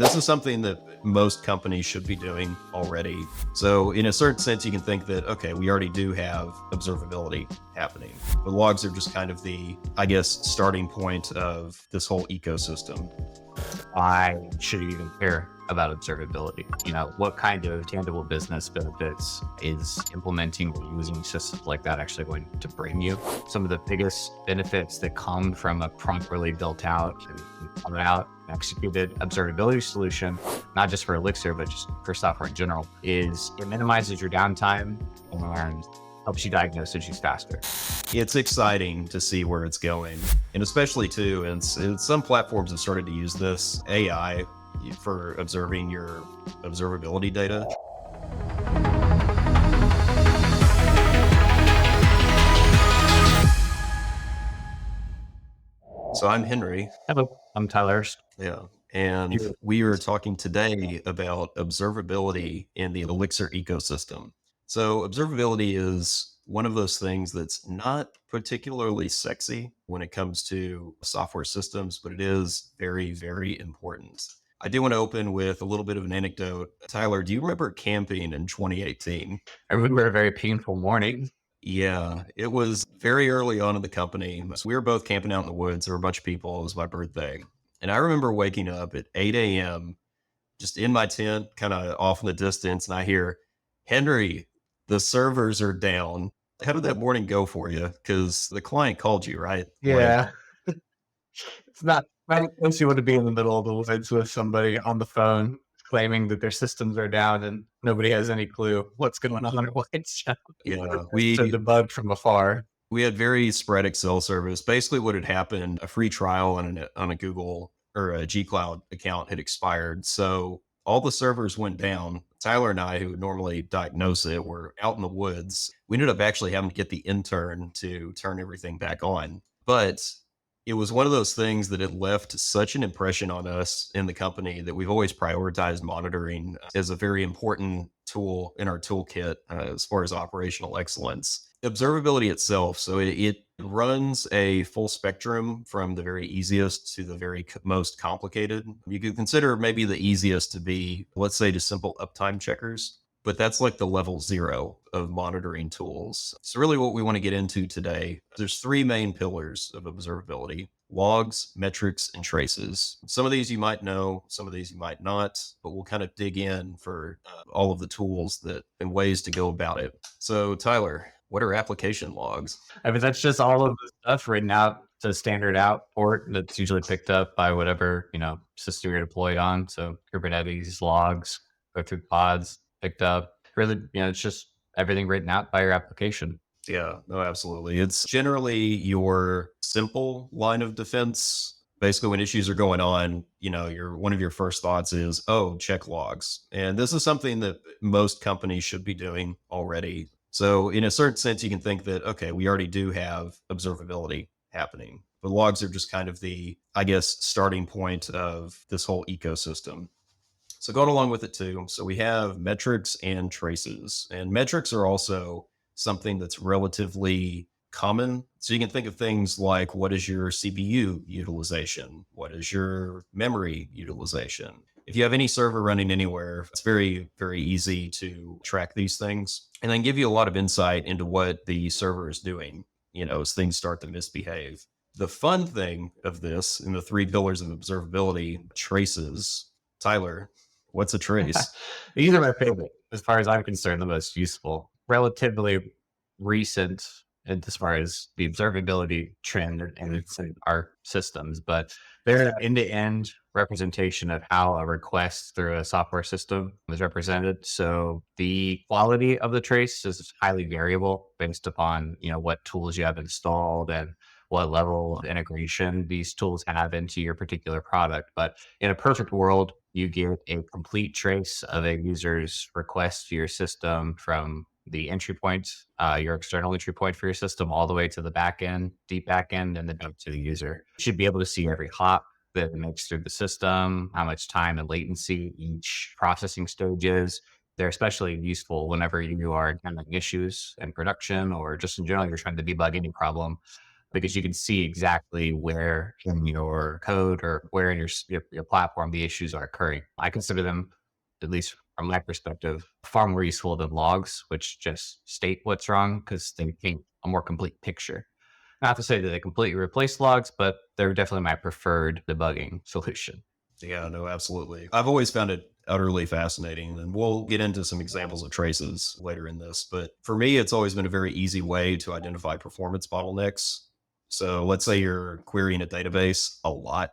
This is something that most companies should be doing already. So in a certain sense, you can think that, okay, we already do have observability happening. The logs are just kind of the, I guess, starting point of this whole ecosystem. Why should you even care about observability? What kind of tangible business benefits is implementing or using systems like that actually going to bring you? Some of the biggest benefits that come from a properly built out and thought out, executed observability solution, not just for Elixir, but just for software in general, is it minimizes your downtime and helps you diagnose issues faster. It's exciting to see where it's going. And especially too, and some platforms have started to use this AI for observing your observability data. So I'm Henry. Hello, I'm Tyler. Yeah. And we are talking today about observability in the Elixir ecosystem. So observability is one of those things that's not particularly sexy when it comes to software systems, but it is very, very important. I do want to open with a little bit of an anecdote. Tyler, do you remember camping in 2018? I remember a very painful morning. Yeah, it was very early on in the company. So we were both camping out in the woods. There were a bunch of people. It was my birthday. And I remember waking up at 8 a.m., just in my tent, kind of off in the distance. And I hear, Henry, the servers are down. How did that morning go for you? Because the client called you, right? Yeah. It's not unless you want to be in the middle of the woods with somebody on the phone claiming that their systems are down and nobody has any clue what's going on or what's Yeah, so debug from afar. we had very spread Excel service. Basically, what had happened, a free trial on a Google or a G Cloud account had expired. So all the servers went down. Tyler and I, who would normally diagnose it, were out in the woods. We ended up actually having to get the intern to turn everything back on. But it was one of those things that it left such an impression on us in the company that we've always prioritized monitoring as a very important tool in our toolkit as far as operational excellence. Observability itself, so it runs a full spectrum from the very easiest to the very most complicated. You could consider maybe the easiest to be, let's say, just simple uptime checkers, but that's like the level 0 of monitoring tools. So really what we want to get into today, there's 3 main pillars of observability: logs, metrics, and traces. Some of these you might know, some of these you might not, but we'll kind of dig in for all of the tools that and ways to go about it. So Tyler, what are application logs? I mean, that's just all of the stuff written out to standard out port that's usually picked up by whatever, system you're deployed on. So Kubernetes logs, go through pods, picked up. Really, it's just everything written out by your application. Yeah, no, absolutely. It's generally your simple line of defense. Basically, when issues are going on, one of your first thoughts is, oh, check logs. And this is something that most companies should be doing already. So in a certain sense, you can think that, okay, we already do have observability happening. The logs are just kind of the, I guess, starting point of this whole ecosystem. So going along with it too, so we have metrics and traces. And metrics are also something that's relatively common. So you can think of things like, what is your CPU utilization? What is your memory utilization? If you have any server running anywhere, it's very, very easy to track these things and then give you a lot of insight into what the server is doing, as things start to misbehave. The fun thing of this in the 3 pillars of observability, traces. Tyler, what's a trace? These are my favorite, as far as I'm concerned, the most useful, relatively recent as far as the observability trend and it's in our systems, but they're an end-to-end representation of how a request through a software system is represented. So the quality of the trace is highly variable based upon, what tools you have installed and what level of integration these tools have into your particular product. But in a perfect world, you get a complete trace of a user's request to your system from the entry point, your external entry point for your system, all the way to the back end, deep back end, and then up to the user. You should be able to see every hop that makes through the system, how much time and latency each processing stage is. They're especially useful whenever you are encountering issues in production or just in general, you're trying to debug any problem. because you can see exactly where in your code or where in your platform the issues are occurring. I consider them, at least from my perspective, far more useful than logs, which just state what's wrong because they paint a more complete picture. Not to say that they completely replace logs, but they're definitely my preferred debugging solution. Yeah, no, absolutely. I've always found it utterly fascinating, and we'll get into some examples of traces later in this. But for me, it's always been a very easy way to identify performance bottlenecks. So let's say you're querying a database a lot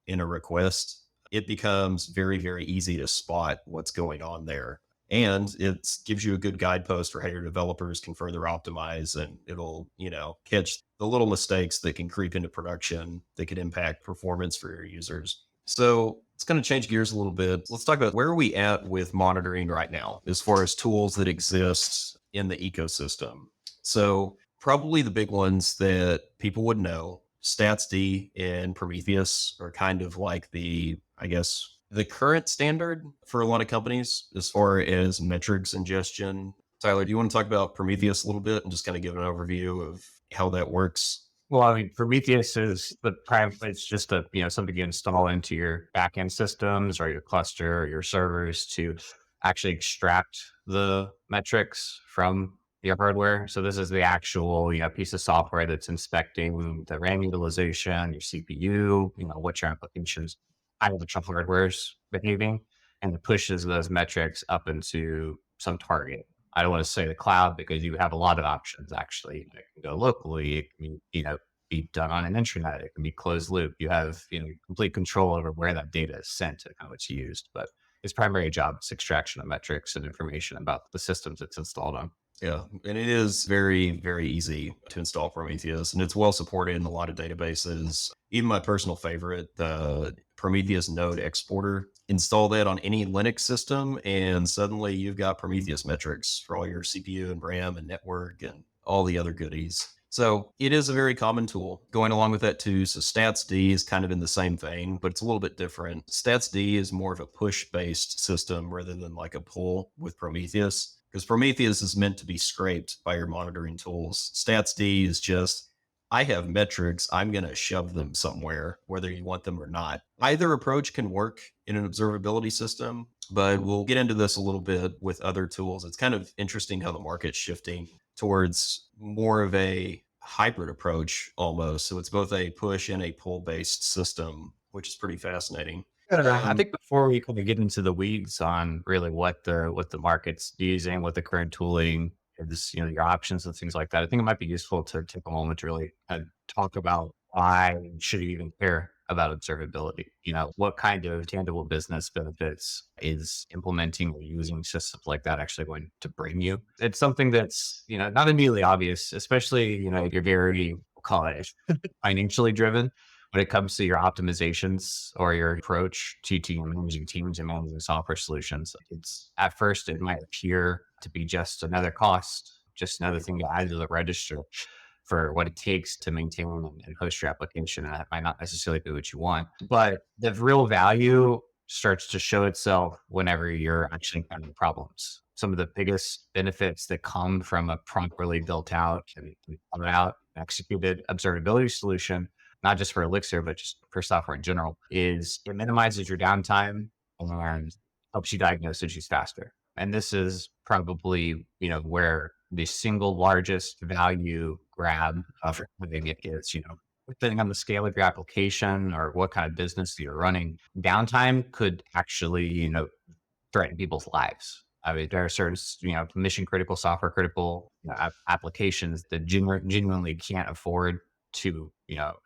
in a request, it becomes very, very easy to spot what's going on there. And it gives you a good guidepost for how your developers can further optimize, and it'll, catch the little mistakes that can creep into production that could impact performance for your users. So it's going to change gears a little bit. Let's talk about where are we at with monitoring right now as far as tools that exist in the ecosystem. So probably the big ones that people would know, StatsD and Prometheus are kind of like I guess, the current standard for a lot of companies as far as metrics ingestion. Tyler, do you want to talk about Prometheus a little bit and just kind of give an overview of how that works? Well, I mean, Prometheus is the prime. It's just something you install into your backend systems or your cluster or your servers to actually extract the metrics from your hardware. So this is the actual piece of software that's inspecting the RAM utilization, your CPU, what your applications, how the hardware is behaving, and it pushes those metrics up into some target. I don't want to say the cloud because you have a lot of options actually. It can go locally. It can, be done on an intranet. It can be closed loop. You have, complete control over where that data is sent and how it's used. But its primary job is extraction of metrics and information about the systems it's installed on. Yeah, and it is very, very easy to install Prometheus, and it's well supported in a lot of databases. Even my personal favorite, the Prometheus Node Exporter, install that on any Linux system, and suddenly you've got Prometheus metrics for all your CPU and RAM and network and all the other goodies. So it is a very common tool. Going along with that too, so StatsD is kind of in the same vein, but it's a little bit different. StatsD is more of a push-based system rather than like a pull with Prometheus, because Prometheus is meant to be scraped by your monitoring tools. StatsD is just, I have metrics, I'm going to shove them somewhere, whether you want them or not. Either approach can work in an observability system, but we'll get into this a little bit with other tools. It's kind of interesting how the market's shifting towards more of a hybrid approach almost. So it's both a push and a pull based system, which is pretty fascinating. I think before we kind of get into the weeds on really what the market's using, what the current tooling is, your options and things like that, I think it might be useful to take a moment to really talk about why should you even care about observability? What kind of tangible business benefits is implementing or using systems like that actually going to bring you? It's something that's, not immediately obvious, especially, you're very, we'll call it financially driven when it comes to your optimizations or your approach to managing teams and managing software solutions. It's at first, it might appear to be just another cost, just another thing to add to the register for what it takes to maintain and host your application. And that might not necessarily be what you want, but the real value starts to show itself whenever you're actually encountering problems. Some of the biggest benefits that come from a properly built out and thought out, executed observability solution, not just for Elixir, but just for software in general, is it minimizes your downtime and helps you diagnose issues faster. And this is probably, where the single largest value grab for having it is, depending on the scale of your application or what kind of business you're running, downtime could actually, threaten people's lives. I mean, there are certain, mission critical, software critical applications that genuinely can't afford to,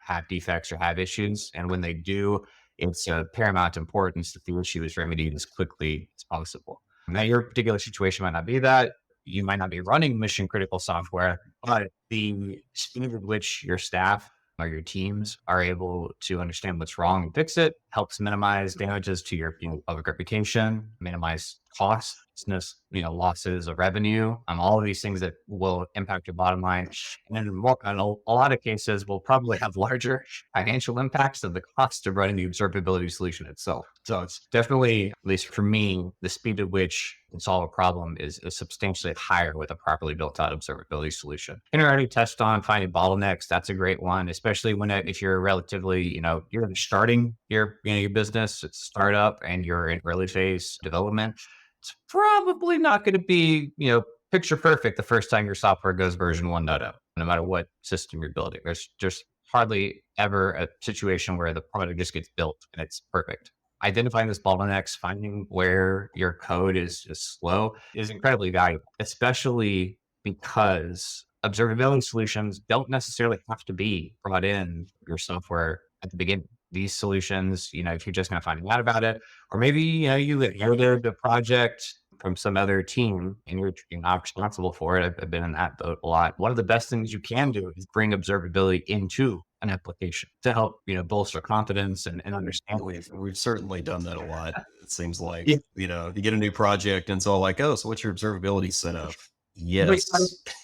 have defects or have issues. And when they do, it's of paramount importance that the issue is remedied as quickly as possible. Now, your particular situation might not be that. You might not be running mission critical software, but the speed at which your staff or your teams are able to understand what's wrong and fix it helps minimize damages to your public reputation, minimize costs, business, losses of revenue, all of these things that will impact your bottom line. And then in a lot of cases will probably have larger financial impacts than the cost of running the observability solution itself. So it's definitely, at least for me, the speed at which you can solve a problem is substantially higher with a properly built out observability solution. And I already touched on finding bottlenecks. That's a great one, especially if you're relatively, you're starting your business, it's a startup and you're in early phase development. It's probably not going to be, picture perfect the first time your software goes version 1.0, no matter what system you're building. There's just hardly ever a situation where the product just gets built and it's perfect. Identifying those bottlenecks, finding where your code is just slow is incredibly valuable, especially because observability solutions don't necessarily have to be brought in your software at the beginning. These solutions, if you're just not finding out about it, or maybe you inherited a project from some other team and you're not responsible for it. I've been in that boat a lot. One of the best things you can do is bring observability into an application to help, bolster confidence and understand. We've certainly done that a lot. It seems like, Yeah. you get a new project and it's all like, oh, so what's your observability setup? But, Yes.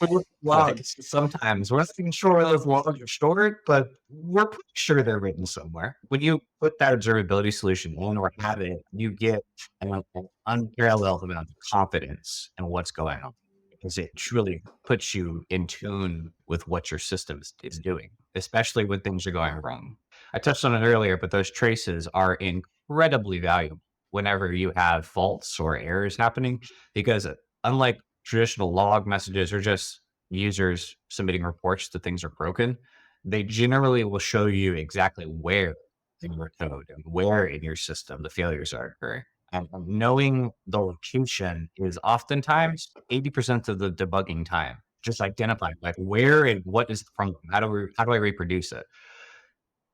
Like, logs, sometimes we're not even sure where those logs are stored, but we're pretty sure they're written somewhere. When you put that observability solution in or have it, you get an unparalleled amount of confidence in what's going on because it truly puts you in tune with what your system is doing, especially when things are going wrong. I touched on it earlier, but those traces are incredibly valuable whenever you have faults or errors happening because unlike traditional log messages or just users submitting reports that things are broken, they generally will show you exactly where in your code and where in your system the failures are occurring. And knowing the location is oftentimes 80% of the debugging time. Just identifying like where and what is the problem. How do I reproduce it?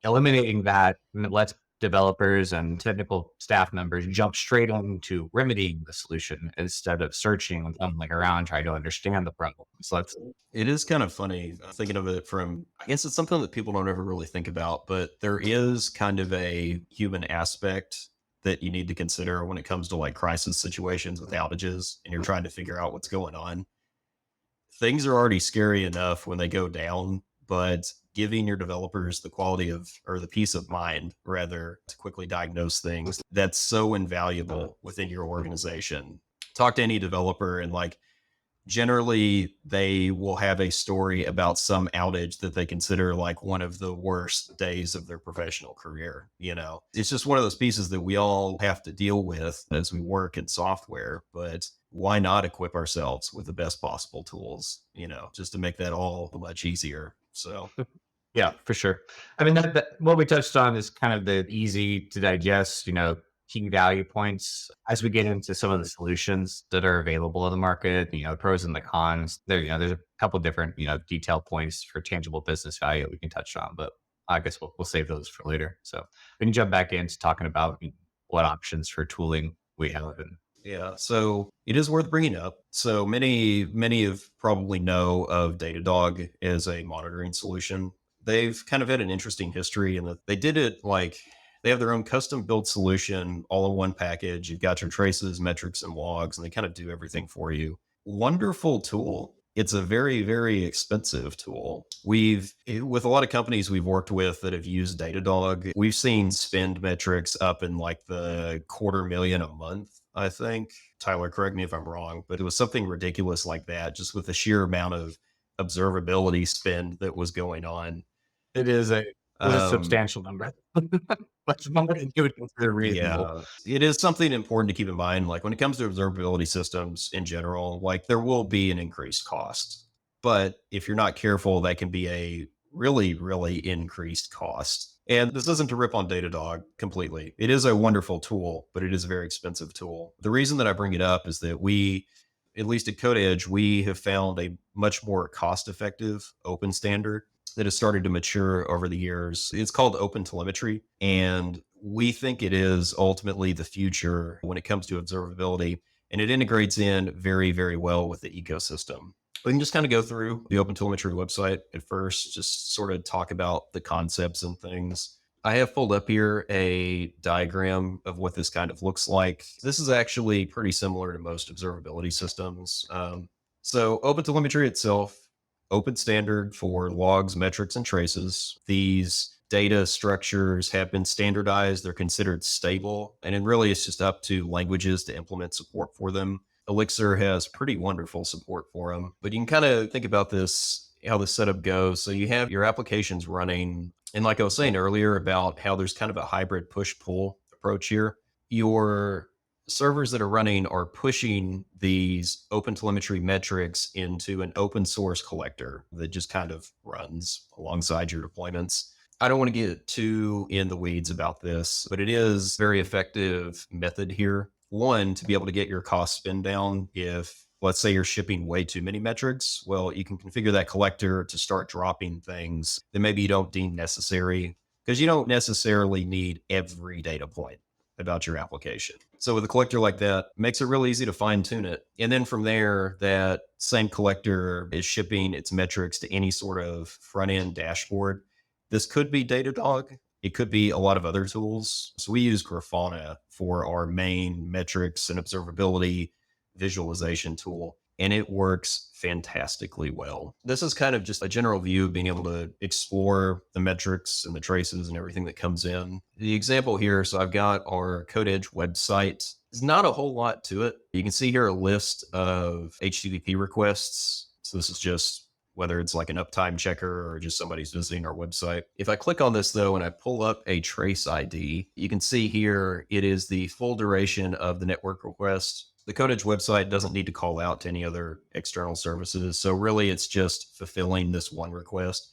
Eliminating that lets developers and technical staff members jump straight into remedying the solution instead of searching and fumbling around trying to understand the problem. So that's it is kind of funny thinking of it from, I guess it's something that people don't ever really think about, but there is kind of a human aspect that you need to consider when it comes to like crisis situations with outages and you're trying to figure out what's going on. Things are already scary enough when they go down, but giving your developers the quality of, or the peace of mind rather, to quickly diagnose things, that's so invaluable within your organization. Talk to any developer and like, generally they will have a story about some outage that they consider like one of the worst days of their professional career. It's just one of those pieces that we all have to deal with as we work in software, but why not equip ourselves with the best possible tools, just to make that all much easier. So yeah, for sure. I mean, what we touched on is kind of the easy to digest, key value points. As we get into some of the solutions that are available in the market, pros and the cons, there's a couple different, detail points for tangible business value that we can touch on, but I guess we'll save those for later. So we can jump back into talking about what options for tooling we have. And yeah, so it is worth bringing up. So many of probably know of Datadog as a monitoring solution. They've kind of had an interesting history in that they did it like they have their own custom built solution all in one package. You've got your traces, metrics, and logs, and they kind of do everything for you. Wonderful tool. It's a very, very expensive tool. With a lot of companies we've worked with that have used Datadog, we've seen spend metrics up in like the $250,000 a month, I think. Tyler, correct me if I'm wrong, but it was something ridiculous like that, just with the sheer amount of observability spend that was going on. it is a Um, substantial number. Much more than you would consider reasonable. Yeah, it is something important to keep in mind. Like when it comes to observability systems in general, like there will be an increased cost. But if you're not careful, that can be a really, really increased cost. And this isn't to rip on Datadog completely. It is a wonderful tool, but it is a very expensive tool. The reason that I bring it up is that we, at least at CodeEdge, we have found a much more cost effective open standard that has started to mature over the years. It's called Open Telemetry, and we think it is ultimately the future when it comes to observability, and it integrates in very, very well with the ecosystem. We can just kind of go through the Open Telemetry website at first, just sort of talk about the concepts and things. I have pulled up here a diagram of what this kind of looks like. This is actually pretty similar to most observability systems. So OpenTelemetry itself, open standard for logs, metrics, and traces. These data structures have been standardized. They're considered stable. And then really it's just up to languages to implement support for them. Elixir has pretty wonderful support for them. But you can kind of think about this, how the setup goes. So you have your applications running. And like I was saying earlier about how there's kind of a hybrid push pull approach here, your servers that are running are pushing these open telemetry metrics into an open source collector that just kind of runs alongside your deployments. I don't want to get too in the weeds about this, but it is a very effective method here. One, to be able to get your cost spin down. If, let's say, you're shipping way too many metrics, well, you can configure that collector to start dropping things that maybe you don't deem necessary, because you don't necessarily need every data point about your application. So with a collector like that, it makes it really easy to fine tune it. And then from there, that same collector is shipping its metrics to any sort of front end dashboard. This could be Datadog. It could be a lot of other tools. So we use Grafana for our main metrics and observability visualization tool, and it works fantastically well. This is kind of just a general view of being able to explore the metrics and the traces and everything that comes in. The example here, so I've got our CodeEdge website. There's not a whole lot to it. You can see here a list of HTTP requests. So this is just whether it's like an uptime checker or just somebody's visiting our website. If I click on this though, and I pull up a trace ID, you can see here it is the full duration of the network request. The CodeEdge website doesn't need to call out to any other external services. So really it's just fulfilling this one request,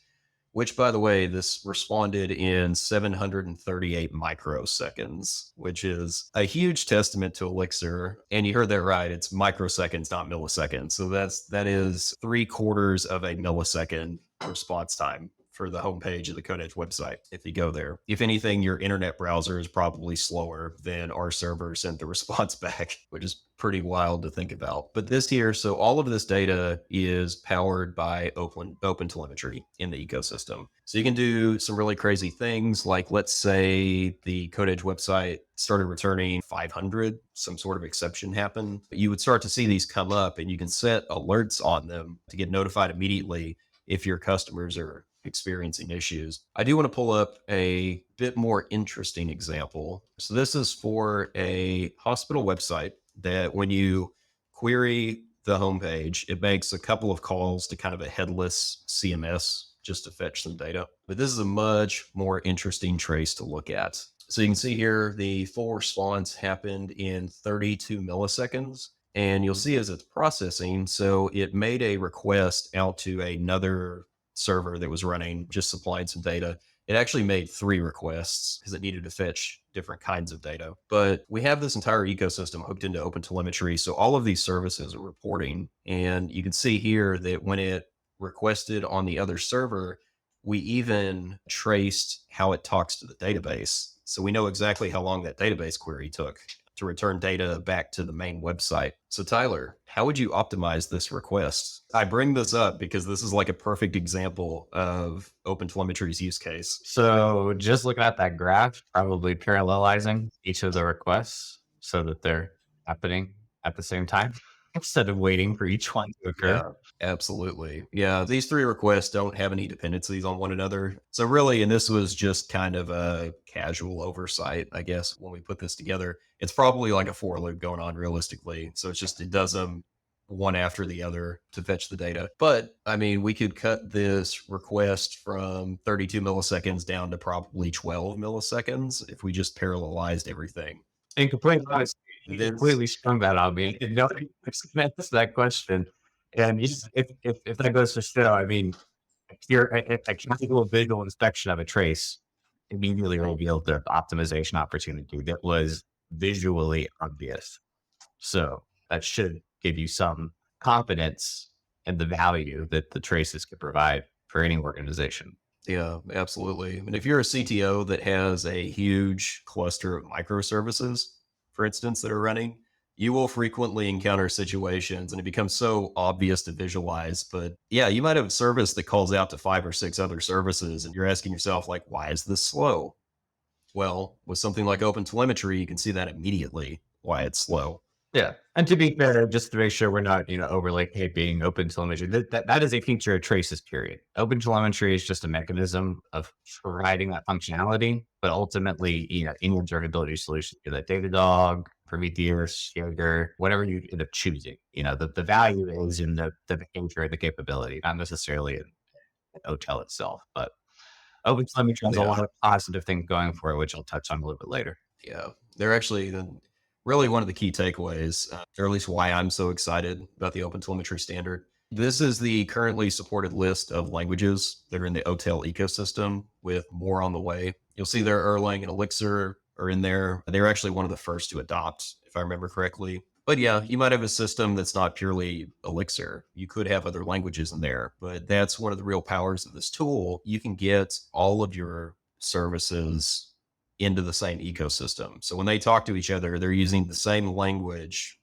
which by the way, this responded in 738 microseconds, which is a huge testament to Elixir. And you heard that right. It's microseconds, not milliseconds. So that is 3/4 of a millisecond response time for the homepage of the CodeEdge website. If you go there, if anything, your internet browser is probably slower than our server sent the response back, which is pretty wild to think about. But this here, so all of this data is powered by open telemetry in the ecosystem. So you can do some really crazy things, like let's say the CodeEdge website started returning 500, some sort of exception happened. You would start to see these come up, and you can set alerts on them to get notified immediately if your customers are experiencing issues. I do want to pull up a bit more interesting example. So this is for a hospital website that when you query the homepage, it makes a couple of calls to kind of a headless CMS just to fetch some data. But this is a much more interesting trace to look at. So you can see here, the full response happened in 32 milliseconds. And you'll see as it's processing, so it made a request out to another server that was running, just supplied some data. It actually made 3 requests because it needed to fetch different kinds of data. But we have this entire ecosystem hooked into OpenTelemetry. So all of these services are reporting. And you can see here that when it requested on the other server, we even traced how it talks to the database. So we know exactly how long that database query took to return data back to the main website. So Tyler, how would you optimize this request? I bring this up because this is like a perfect example of OpenTelemetry's use case. So just looking at that graph, probably parallelizing each of the requests so that they're happening at the same time instead of waiting for each one to occur. Yeah, absolutely. Yeah, these 3 requests don't have any dependencies on one another. So really, and this was just kind of a casual oversight, I guess, when we put this together. It's probably like a for loop going on realistically. So it's just, it does them one after the other to fetch the data. But I mean, we could cut this request from 32 milliseconds down to probably 12 milliseconds if we just parallelized everything. And complete honesty, you This- completely sprung that on me. And no, that's that question. And if that goes to show, I mean, if you're a casual visual inspection of a trace immediately revealed the optimization opportunity that was visually obvious. So that should give you some confidence in the value that the traces could provide for any organization. Yeah, absolutely. And if you're a CTO that has a huge cluster of microservices, for instance, that are running, you will frequently encounter situations and it becomes so obvious to visualize. But yeah, you might have a service that calls out to 5 or 6 other services and you're asking yourself, like, why is this slow? Well, with something like OpenTelemetry, you can see that immediately why it's slow. Yeah. And to be fair, just to make sure we're not, overly hyping open telemetry, that is a feature of traces, period. Open telemetry is just a mechanism of providing that functionality, but ultimately, in your observability solution, you're that Datadog, Prometheus, Jaeger, whatever you end up choosing, the value is in the behavior and the capability, not necessarily in OTel itself. But open telemetry has a Yeah. lot of positive things going for it, which I'll touch on a little bit later. Yeah. They're actually really one of the key takeaways, or at least why I'm so excited about the OpenTelemetry standard. This is the currently supported list of languages that are in the OTel ecosystem, with more on the way. You'll see there Erlang and Elixir are in there. They're actually one of the first to adopt, if I remember correctly. But yeah, you might have a system that's not purely Elixir. You could have other languages in there, but that's one of the real powers of this tool. You can get all of your services into the same ecosystem. So when they talk to each other, they're using the same language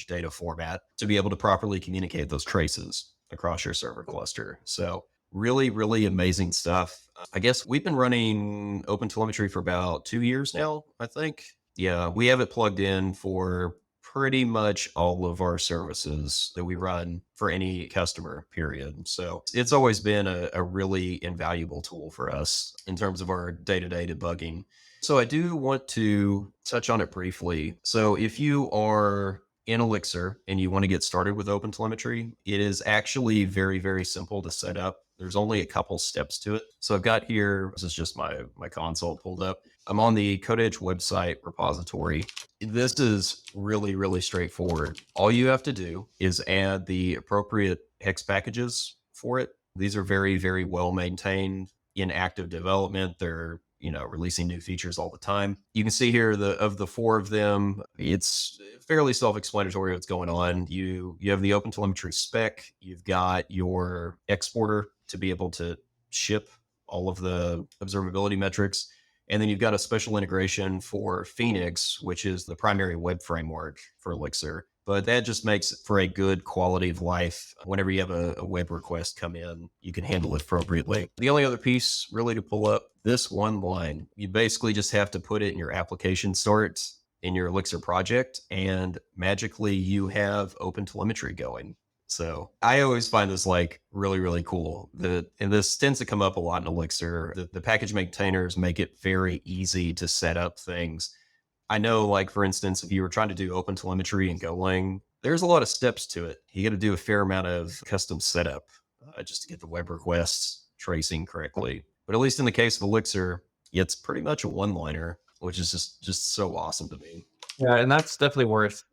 data format to be able to properly communicate those traces across your server cluster. So really, really amazing stuff. I guess we've been running OpenTelemetry for about 2 years now, I think. Yeah, we have it plugged in for pretty much all of our services that we run for any customer, period. So it's always been a really invaluable tool for us in terms of our day-to-day debugging. So I do want to touch on it briefly. So if you are in Elixir and you want to get started with OpenTelemetry, it is actually very, very simple to set up. There's only a couple steps to it. So I've got here, this is just my console pulled up. I'm on the CodeEdge website repository. This is really, really straightforward. All you have to do is add the appropriate hex packages for it. These are very, very well maintained, in active development. They're releasing new features all the time. You can see here of the four of them, it's fairly self-explanatory what's going on. You have the OpenTelemetry spec, you've got your exporter to be able to ship all of the observability metrics, and then you've got a special integration for Phoenix, which is the primary web framework for Elixir. But that just makes for a good quality of life. Whenever you have a web request come in, you can handle it appropriately. The only other piece really to pull up, this one line, you basically just have to put it in your application sort in your Elixir project, and magically you have OpenTelemetry going. So I always find this like really, really cool. And this tends to come up a lot in Elixir. The package maintainers make it very easy to set up things. I know, like, for instance, if you were trying to do OpenTelemetry and Golang, there's a lot of steps to it. You got to do a fair amount of custom setup just to get the web requests tracing correctly. But at least in the case of Elixir, it's pretty much a one-liner, which is just so awesome to me. Yeah, and that's definitely worth,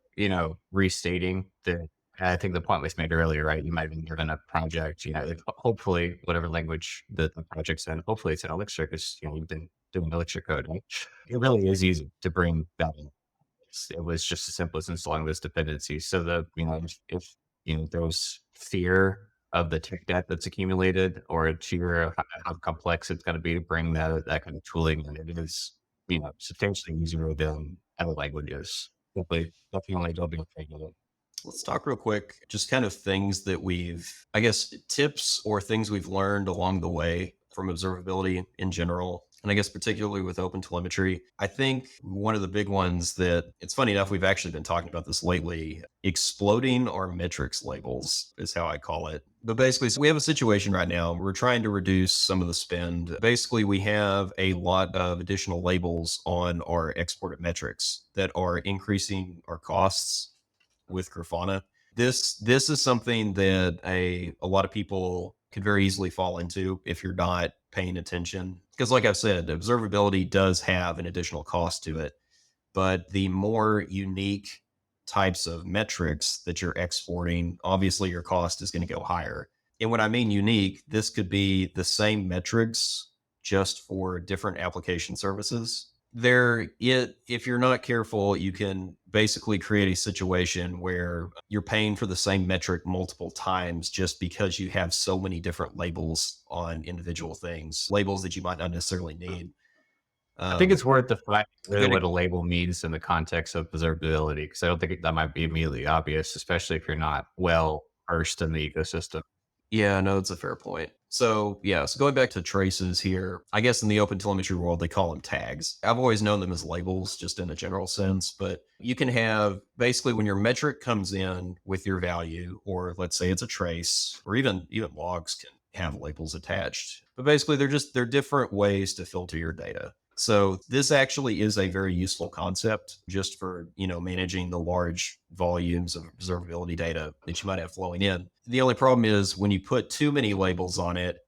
restating the I think the point was made earlier, right? You might have been given a project, like hopefully whatever language the project's in, hopefully it's in Elixir because you've been doing Elixir code, right? It really is easy to bring that in. It was just as simple as installing those dependencies. So if there was fear of the tech debt that's accumulated or a fear of how complex it's going to be to bring that kind of tooling, and it is, substantially easier than other languages. Definitely don't be afraid of it. Let's talk real quick, just kind of things that I guess, tips or things we've learned along the way from observability in general. And I guess particularly with OpenTelemetry, I think one of the big ones that it's funny enough, we've actually been talking about this lately, exploding our metrics labels is how I call it. But basically, so we have a situation right now. We're trying to reduce some of the spend. Basically, we have a lot of additional labels on our exported metrics that are increasing our costs with Grafana. This is something that a lot of people could very easily fall into if you're not paying attention. Because like I've said, observability does have an additional cost to it, but the more unique types of metrics that you're exporting, obviously your cost is going to go higher. And when I mean unique, this could be the same metrics just for different application services. If you're not careful, you can basically create a situation where you're paying for the same metric multiple times just because you have so many different labels on individual things, labels that you might not necessarily need. I think it's worth defining really Good. what a label means in the context of observability, because I don't think that might be immediately obvious, especially if you're not well versed in the ecosystem. Yeah, no, it's a fair point. So yeah, so going back to traces here, I guess in the open telemetry world, they call them tags. I've always known them as labels, just in a general sense, but you can have basically when your metric comes in with your value, or let's say it's a trace, or even logs can have labels attached. But basically they're different ways to filter your data. So this actually is a very useful concept just for, managing the large volumes of observability data that you might have flowing in. The only problem is when you put too many labels on it,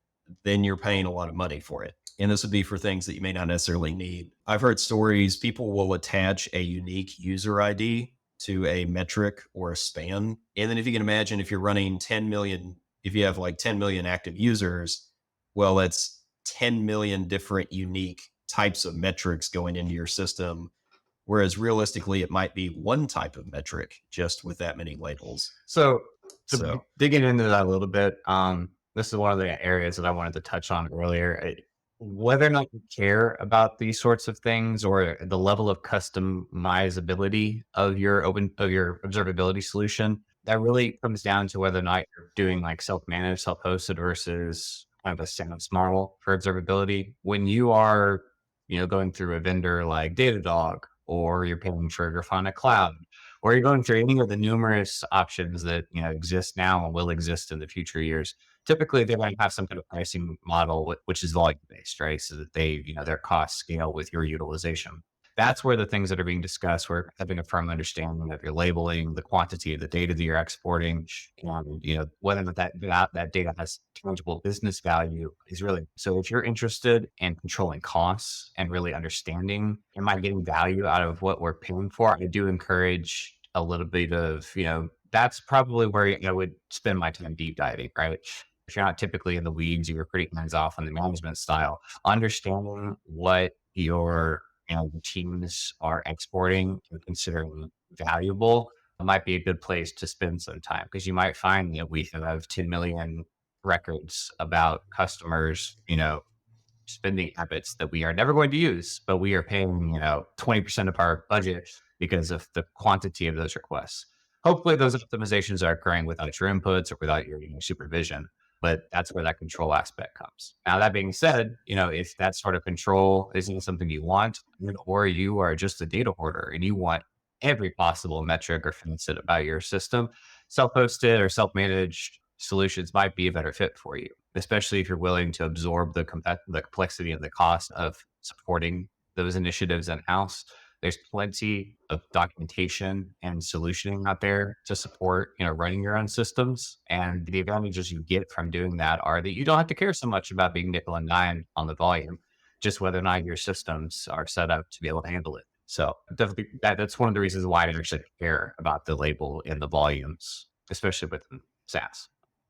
then you're paying a lot of money for it. And this would be for things that you may not necessarily need. I've heard stories people will attach a unique user ID to a metric or a span. And then if you can imagine if you're running 10 million, if you have like 10 million active users, well, that's 10 million different unique types of metrics going into your system. Whereas realistically, it might be one type of metric just with that many labels. So So, digging into that a little bit, this is one of the areas that I wanted to touch on earlier. Whether or not you care about these sorts of things or the level of customizability of your observability solution, that really comes down to whether or not you're doing like self-managed, self-hosted versus kind of a SaaS model for observability. When you are, going through a vendor like Datadog, or you're paying for Grafana Cloud, or you're going through any of the numerous options that exist now and will exist in the future years. Typically, they're going to have some kind of pricing model, which is volume based, right? So that they, their costs scale with your utilization. That's where the things that are being discussed, where having a firm understanding of your labeling, the quantity of the data that you're exporting, and whether or not that data has tangible business value is really. So if you're interested in controlling costs and really understanding, am I getting value out of what we're paying for? I do encourage a little bit of, that's probably where I would spend my time deep diving, right? If you're not typically in the weeds, you're pretty hands off on the management style, understanding what your teams are exporting and considering valuable might be a good place to spend some time, because you might find that we have 10 million records about customers, spending habits that we are never going to use, but we are paying, 20% of our budget because of the quantity of those requests. Hopefully those optimizations are occurring without your inputs or without your supervision, but that's where that control aspect comes. Now, that being said, if that sort of control isn't something you want, or you are just a data hoarder and you want every possible metric or facet about your system, self-hosted or self-managed solutions might be a better fit for you, especially if you're willing to absorb the complexity and the cost of supporting those initiatives in-house. There's plenty of documentation and solutioning out there to support, running your own systems. And the advantages you get from doing that are that you don't have to care so much about being nickel and dime on the volume, just whether or not your systems are set up to be able to handle it. So definitely that's one of the reasons why I actually care about the label and the volumes, especially with SaaS.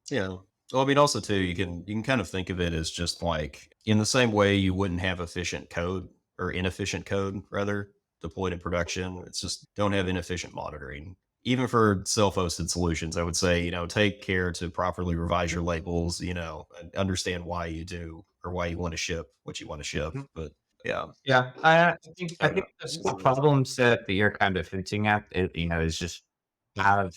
yeah. Well, I mean, also too, you can kind of think of it as just like in the same way you wouldn't have efficient code or inefficient code rather deployed in production. It's just don't have inefficient monitoring. Even for self-hosted solutions, I would say, take care to properly revise your labels, and understand why you do or why you want to ship what you want to ship. But yeah, Yeah, I I don't think know. the problem set that you're kind of hinting at, is just have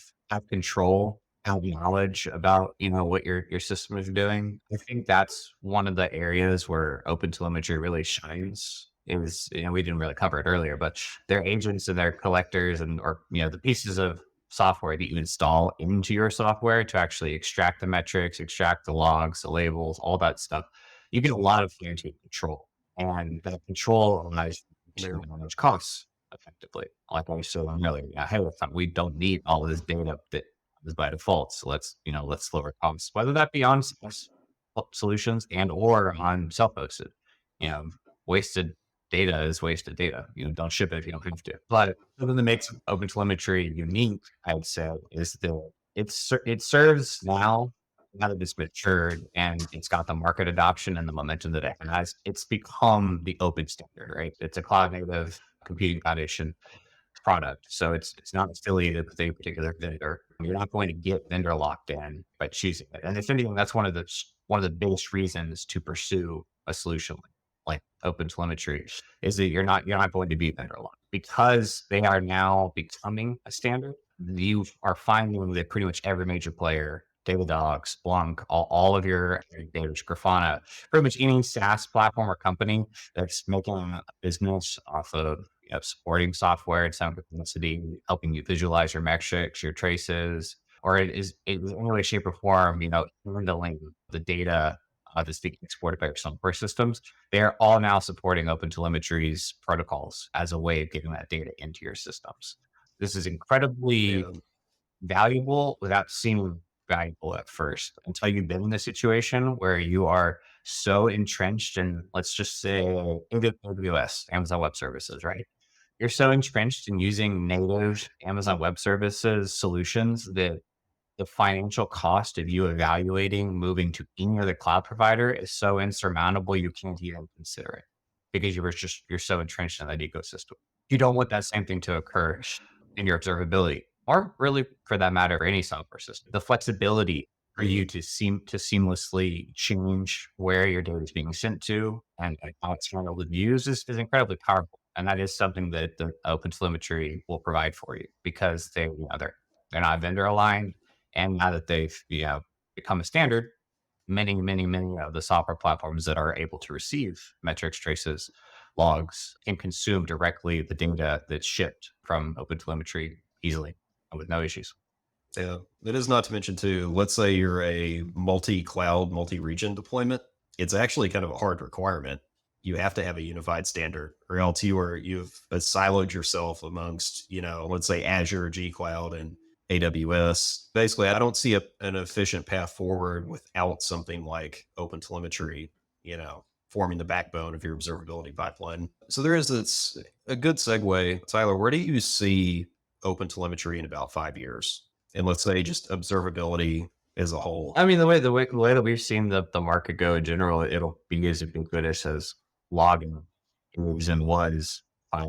control, have knowledge about what your system is doing. I think that's one of the areas where open telemetry really shines. Is we didn't really cover it earlier, but their agents and their collectors and or the pieces of software that you install into your software to actually extract the metrics, extract the logs, the labels, all that stuff. You get a lot of guaranteed control, and that control allows you There. to manage costs effectively. Like I said earlier, ahead of time, we don't need all of this data that is by default. So let's lower costs, whether that be on SaaS solutions and or on self-hosted. You know, wasted data is wasted data. Don't ship it if you don't have to. But something that makes OpenTelemetry unique, I'd say, is that it serves now that it's matured and it's got the market adoption and the momentum that it has, it's become the open standard, right? It's a cloud native computing foundation product. So it's not affiliated with a particular vendor. You're not going to get vendor locked in by choosing it. And if anything, that's one of the biggest reasons to pursue a solution like open telemetry, is that you're not going to be vendor locked, because they are now becoming a standard. You are finding that pretty much every major player Datadog, Splunk, all of your aggregators, Grafana, pretty much any SaaS platform or company that's making a business off of supporting software in some capacity, helping you visualize your metrics, your traces, or it is in any way, shape, or form, handling the data that's being exported by your software systems. They're all now supporting open telemetry's protocols as a way of getting that data into your systems. This is incredibly Yeah. valuable without seeming valuable at first until you've been in a situation where you are so entrenched in, let's just say, AWS, Amazon Web Services, right? You're so entrenched in using native Amazon Web Services solutions that the financial cost of you evaluating moving to any other cloud provider is so insurmountable you can't even consider it because you're so entrenched in that ecosystem. You don't want that same thing to occur in your observability, or really for that matter, for any software system. The flexibility for you to seamlessly change where your data is being sent to and how it's handled and used is incredibly powerful. And that is something that the OpenTelemetry will provide for you because they're not vendor aligned, and now that they've become a standard, many of the software platforms that are able to receive metrics, traces, logs can consume directly the data that's shipped from OpenTelemetry easily and with no issues. Yeah. It is not to mention too, let's say you're a multi-cloud, multi-region deployment. It's actually kind of a hard requirement. You have to have a unified standard, or else you've siloed yourself amongst, let's say Azure, G Cloud, and AWS. Basically, I don't see an efficient path forward without something like OpenTelemetry, forming the backbone of your observability pipeline. So it's a good segue. Tyler, where do you see OpenTelemetry in about 5 years? And let's say just observability as a whole. I mean, the way that we've seen the market go in general, it'll be as ubiquitous as logging is and was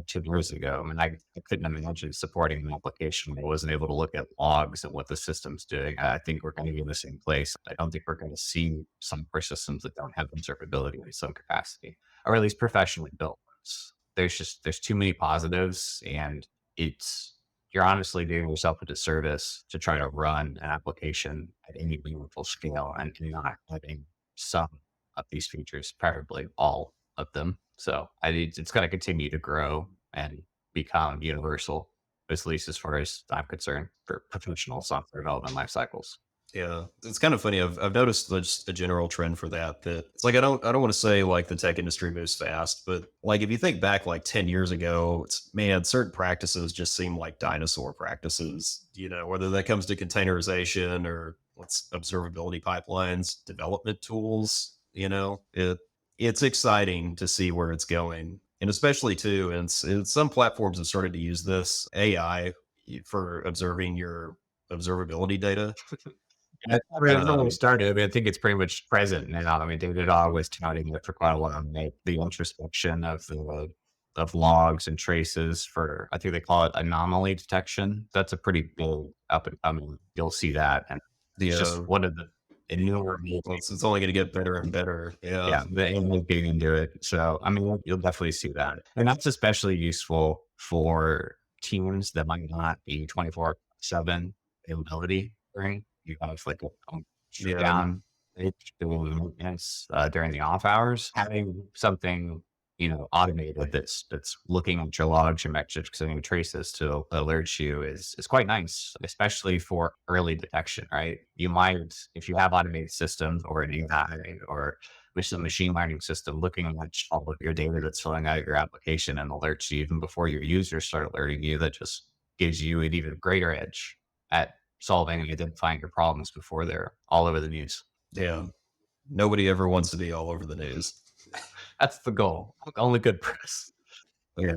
2 years ago. I mean, I couldn't imagine supporting an application that wasn't able to look at logs and what the system's doing. I think we're going to be in the same place. I don't think we're going to see software systems that don't have observability in some capacity, or at least professionally built ones. There's too many positives, and it's you're honestly doing yourself a disservice to try to run an application at any meaningful scale and not having some of these features, preferably all of them. So it's going to continue to grow and become universal, at least as far as I'm concerned, for professional software development life cycles. Yeah, it's kind of funny. I've noticed just a general trend for that it's like I don't want to say like the tech industry moves fast, but like if you think back like 10 years ago, it's man, certain practices just seem like dinosaur practices, whether that comes to containerization or what's observability pipelines, development tools, it's exciting to see where it's going. And especially too, and some platforms have started to use this AI for observing your observability data. I mean, it's only Um, started. I mean, I think it's pretty much present now. I mean, Datadog was touting it for quite a while. The introspection of logs and traces for, I think they call it anomaly detection. That's a pretty big up and coming. You'll see that, and the it's just one of the newer. well, it's only going to get better and better. Yeah, Yeah, the AI getting into it. So, I mean, you'll definitely see that. And that's especially useful for teams that might not be 24/7 availability, right? You have like a shut yeah, down doing maintenance during the off hours. Having something, automated that's looking at your logs, your metrics, and your traces to alert you is quite nice, especially for early detection, right? You might, if you have automated systems or an AI or with some machine learning system looking at all of your data that's filling out your application and alerts you even before your users start alerting you, that just gives you an even greater edge at solving and identifying your problems before they're all over the news. yeah. Nobody ever wants to be all over the news. That's the goal. Only good press. Yeah,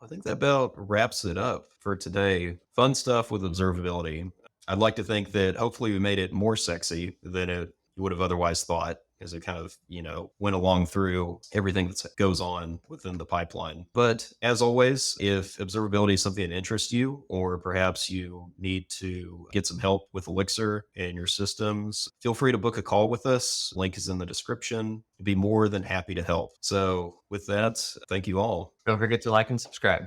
I think that about wraps it up for today. Fun stuff with observability. I'd like to think that hopefully we made it more sexy than it you would have otherwise thought, as it kind of, went along through everything that goes on within the pipeline. But as always, if observability is something that interests you, or perhaps you need to get some help with Elixir and your systems, feel free to book a call with us. Link is in the description. I'd be more than happy to help. So with that, thank you all. Don't forget to like and subscribe.